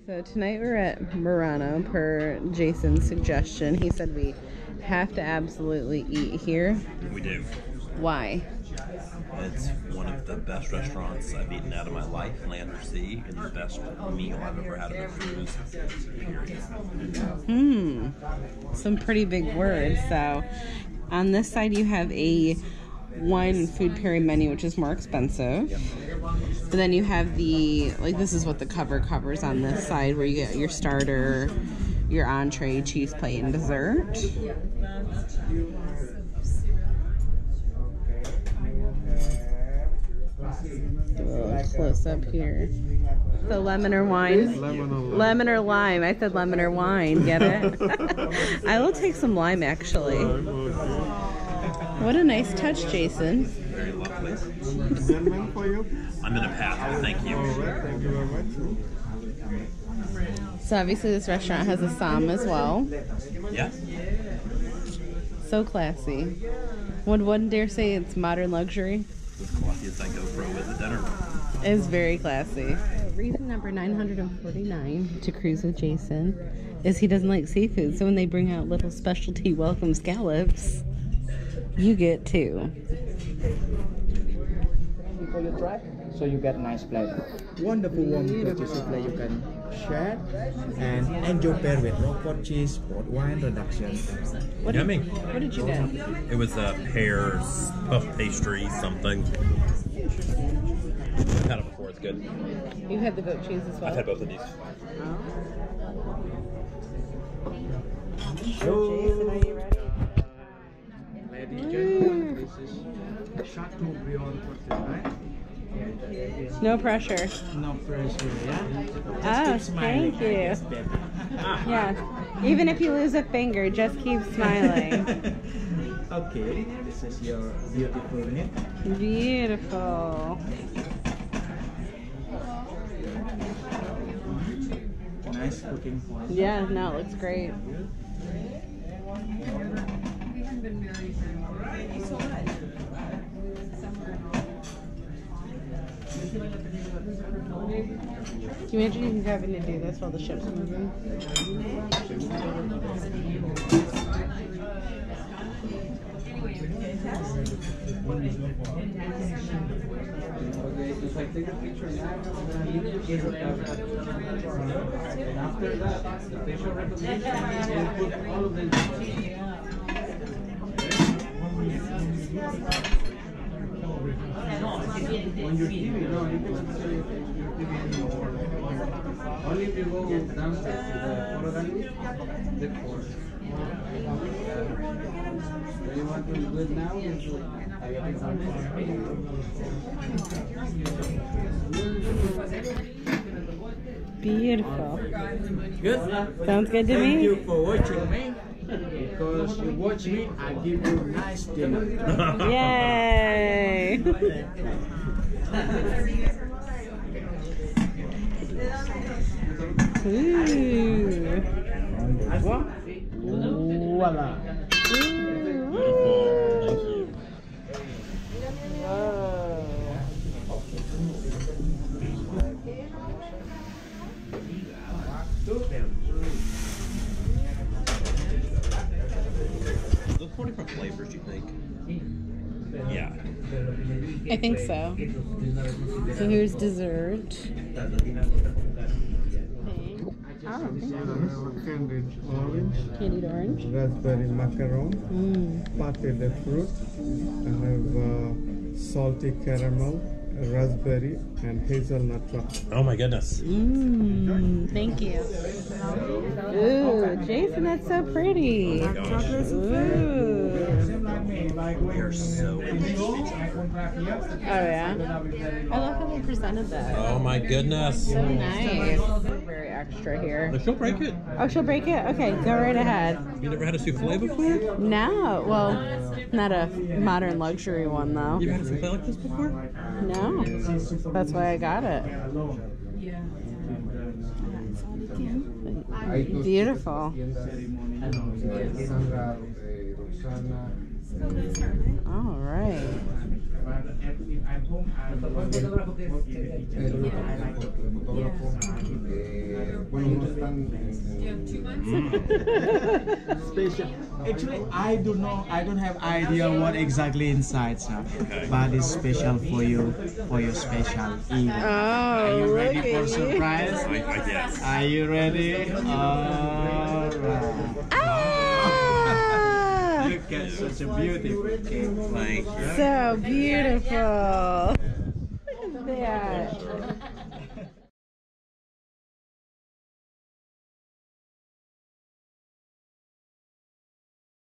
So tonight we're at Murano per Jason's suggestion. He said we have to absolutely eat here. We do. Why? It's one of the best restaurants I've eaten out of my life, land or sea, and the best meal I've ever had on a cruise. Some pretty big words. So on this side you have a wine and food pairing menu, which is more expensive. Yep. But then you have the, like, this is what the cover covers on this side, where you get your starter, your entree, cheese plate, and dessert. Do a little close up here. So lemon or wine? Lemon or lime. I said lemon or wine. Get it? I will take some lime, actually. What a nice touch, Jason. Very lovely. I'm in a path, but thank you. So obviously this restaurant has a som as well. Yeah. So classy. Would one dare say it's modern luxury? As classy as I go for with the dinner. It's very classy. Reason number 949 to cruise with Jason is he doesn't like seafood. So when they bring out little specialty welcome scallops, you get two. Before you try, so you get nice plate. Wonderful warm cheese souffle you can share and enjoy pair with roquefort cheese, port wine reduction. Yummy. What did you do? It was a pears, puff pastry, something. I've had it before, it's good. You had the goat cheese as well? I've had both of these. Jason, are you ready? Ladies and gentlemen, this is Chateaubriand for tonight. No pressure. No pressure, yeah? Oh, thank you. Yes. Even if you lose a finger, just keep smiling. Okay, this is your beautiful meat. Beautiful. Nice cooking point. Yeah, no, it looks great. Can you imagine you having to do this while the ship's moving? If I take a picture now, and after that, the facial recognition, we'll put all of them. On your TV, no, you can picture your TV anymore. Only if you go downstairs to the photo gallery, the course. So you want to do it now? Beautiful. Good? Sounds good to Thank me. you for watching me. Because you watch me, I give you nice dinner. Yay! Ooh. Voila. Look for different flavors, do you think? Yeah. I think so. So here's dessert. Candied orange, Candied orange. raspberry macaron, pâté de fruit. I have salty caramel, raspberry, and hazelnut chocolate. Oh my goodness. Thank you. Ooh, Jason, that's so pretty. Oh my gosh. Ooh. We are so Oh yeah. I love how they presented that. Oh my goodness. So nice. Very extra here. She'll break it. Oh, she'll break it? Okay, go right ahead. You never had a souffle before? No. Well, not a modern luxury one though. You ever had a souffle like this before? No. That's why I got it. Beautiful. All right. Special. Actually, I don't have idea what exactly inside, sir. But it's special for you, for your special evening. Are you ready for surprise? Yes. Are you ready? Alright. Look at such a beautiful cake. Thank you. So beautiful.